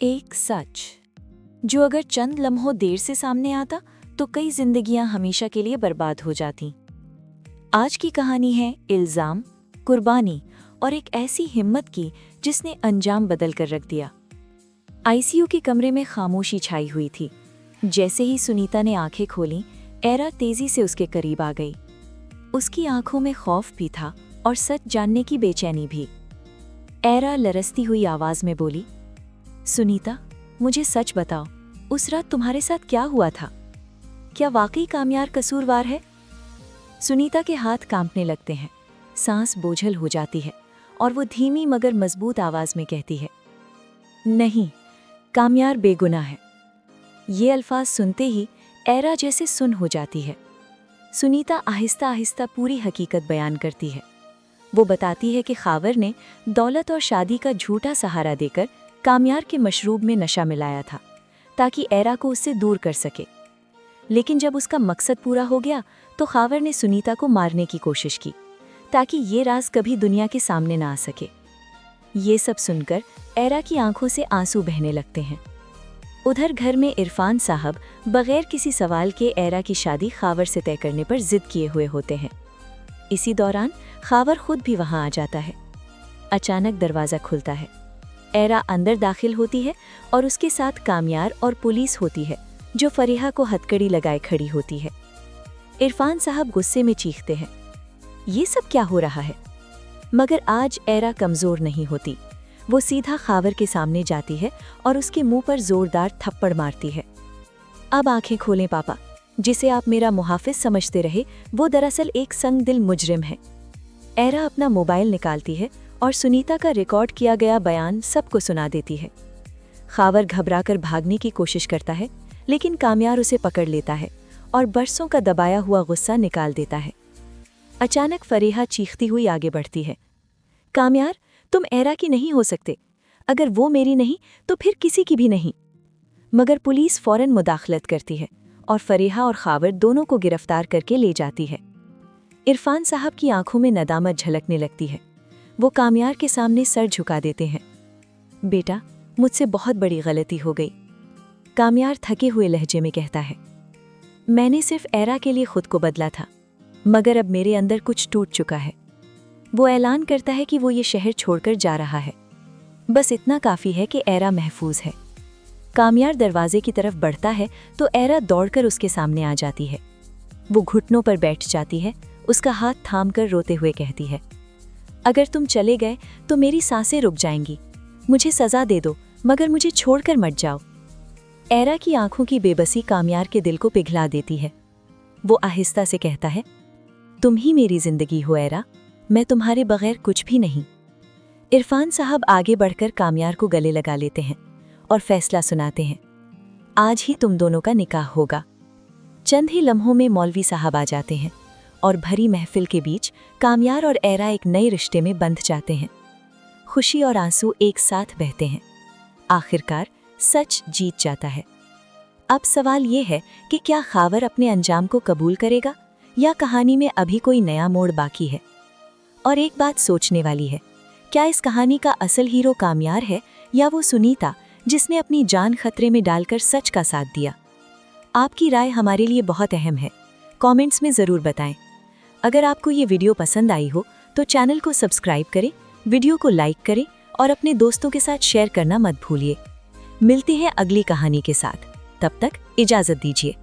एक सच जो अगर चंद लम्हों देर से सामने आता तो कई जिंदगियां हमेशा के लिए बर्बाद हो जाती। आज की कहानी है इल्जाम, कुर्बानी और एक ऐसी हिम्मत की जिसने अंजाम बदल कर रख दिया। आईसीयू के कमरे में खामोशी छाई हुई थी। जैसे ही सुनीता ने आंखें खोलीं, एरा तेजी से उसके करीब आ गई। उसकी आंखों में खौफ भी था और सच जानने की बेचैनी भी। एरा लरसती हुई आवाज में बोली, सुनीता, मुझे सच बताओ, उस रात तुम्हारे साथ क्या हुआ था? क्या वाकई कामयार कसूरवार है? सुनीता के हाथ कांपने लगते हैं, सांस बोझल हो जाती है और वो धीमी मगर मजबूत आवाज में कहती है, नहीं, कामयार बेगुनाह है। ये अल्फाज सुनते ही एरा जैसे सुन हो जाती है। सुनीता आहिस्ता आहिस्ता पूरी हकीकत बयान करती है। वो बताती है कि खावर ने दौलत और शादी का झूठा सहारा देकर कामयार के मशरूब में नशा मिलाया था ताकि एरा को उससे दूर कर सके। लेकिन जब उसका मकसद पूरा हो गया तो खावर ने सुनीता को मारने की कोशिश की ताकि ये राज कभी दुनिया के सामने ना आ सके। ये सब सुनकर एरा की आंखों से आंसू बहने लगते हैं। उधर घर में इरफान साहब बगैर किसी सवाल के एरा की शादी खावर से तय करने पर जिद किए हुए होते हैं। इसी दौरान खावर खुद भी वहां आ जाता है। अचानक दरवाज़ा खुलता है। एरा अंदर दाखिल होती है और उसके साथ कामयार और पुलिस होती है जो फरीहा को हथकड़ी लगाए खड़ी होती है। इरफान साहब गुस्से में चीखते हैं, ये सब क्या हो रहा है? मगर आज एरा कमज़ोर नहीं होती। वो सीधा खावर के सामने जाती है और उसके मुंह पर जोरदार थप्पड़ मारती है। अब आंखें खोलें पापा, जिसे आप मेरा मुहाफिज समझते रहे वो दरअसल एक संगदिल मुजरिम है। एरा अपना मोबाइल निकालती है और सुनीता का रिकॉर्ड किया गया बयान सबको सुना देती है। खावर घबराकर भागने की कोशिश करता है, लेकिन कामयार उसे पकड़ लेता है और बरसों का दबाया हुआ गुस्सा निकाल देता है। अचानक फरीहा चीखती हुई आगे बढ़ती है, कामयार, तुम एरा की नहीं हो सकते। अगर वो मेरी नहीं तो फिर किसी की भी नहीं। मगर पुलिस फौरन मुदाखलत करती है और फरीहा और खावर दोनों को गिरफ्तार करके ले जाती है। इरफान साहब की आंखों में नदामत झलकने लगती है। वो कामयार के सामने सर झुका देते हैं। बेटा, मुझसे बहुत बड़ी गलती हो गई। कामयार थके हुए लहजे में कहता है, मैंने सिर्फ एरा के लिए खुद को बदला था, मगर अब मेरे अंदर कुछ टूट चुका है। वो ऐलान करता है कि वो ये शहर छोड़कर जा रहा है। बस इतना काफ़ी है कि एरा महफूज है। कामयार दरवाजे की तरफ बढ़ता है तो एरा दौड़कर उसके सामने आ जाती है। वो घुटनों पर बैठ जाती है, उसका हाथ थामकर रोते हुए कहती है, अगर तुम चले गए तो मेरी सांसें रुक जाएंगी। मुझे सजा दे दो, मगर मुझे छोड़कर मत जाओ। एरा की आंखों की बेबसी कामयार के दिल को पिघला देती है। वो आहिस्ता से कहता है, तुम ही मेरी जिंदगी हो एरा, मैं तुम्हारे बगैर कुछ भी नहीं। इरफान साहब आगे बढ़कर कामयार को गले लगा लेते हैं और फैसला सुनाते हैं, आज ही तुम दोनों का निकाह होगा। चंद ही लम्हों में मौलवी साहब आ जाते हैं और भरी महफिल के बीच कामयार और एरा एक नए रिश्ते में बंध जाते हैं। खुशी और आंसू एक साथ बहते हैं। आखिरकार सच जीत जाता है। अब सवाल ये है कि क्या खावर अपने अंजाम को कबूल करेगा या कहानी में अभी कोई नया मोड़ बाकी है? और एक बात सोचने वाली है, क्या इस कहानी का असल हीरो कामयार है या वो सुनीता जिसने अपनी जान खतरे में डालकर सच का साथ दिया? आपकी राय हमारे लिए बहुत अहम है। कमेंट्स में ज़रूर बताएं। अगर आपको ये वीडियो पसंद आई हो तो चैनल को सब्सक्राइब करें, वीडियो को लाइक करें और अपने दोस्तों के साथ शेयर करना मत भूलिए। मिलते हैं अगली कहानी के साथ। तब तक इजाज़त दीजिए।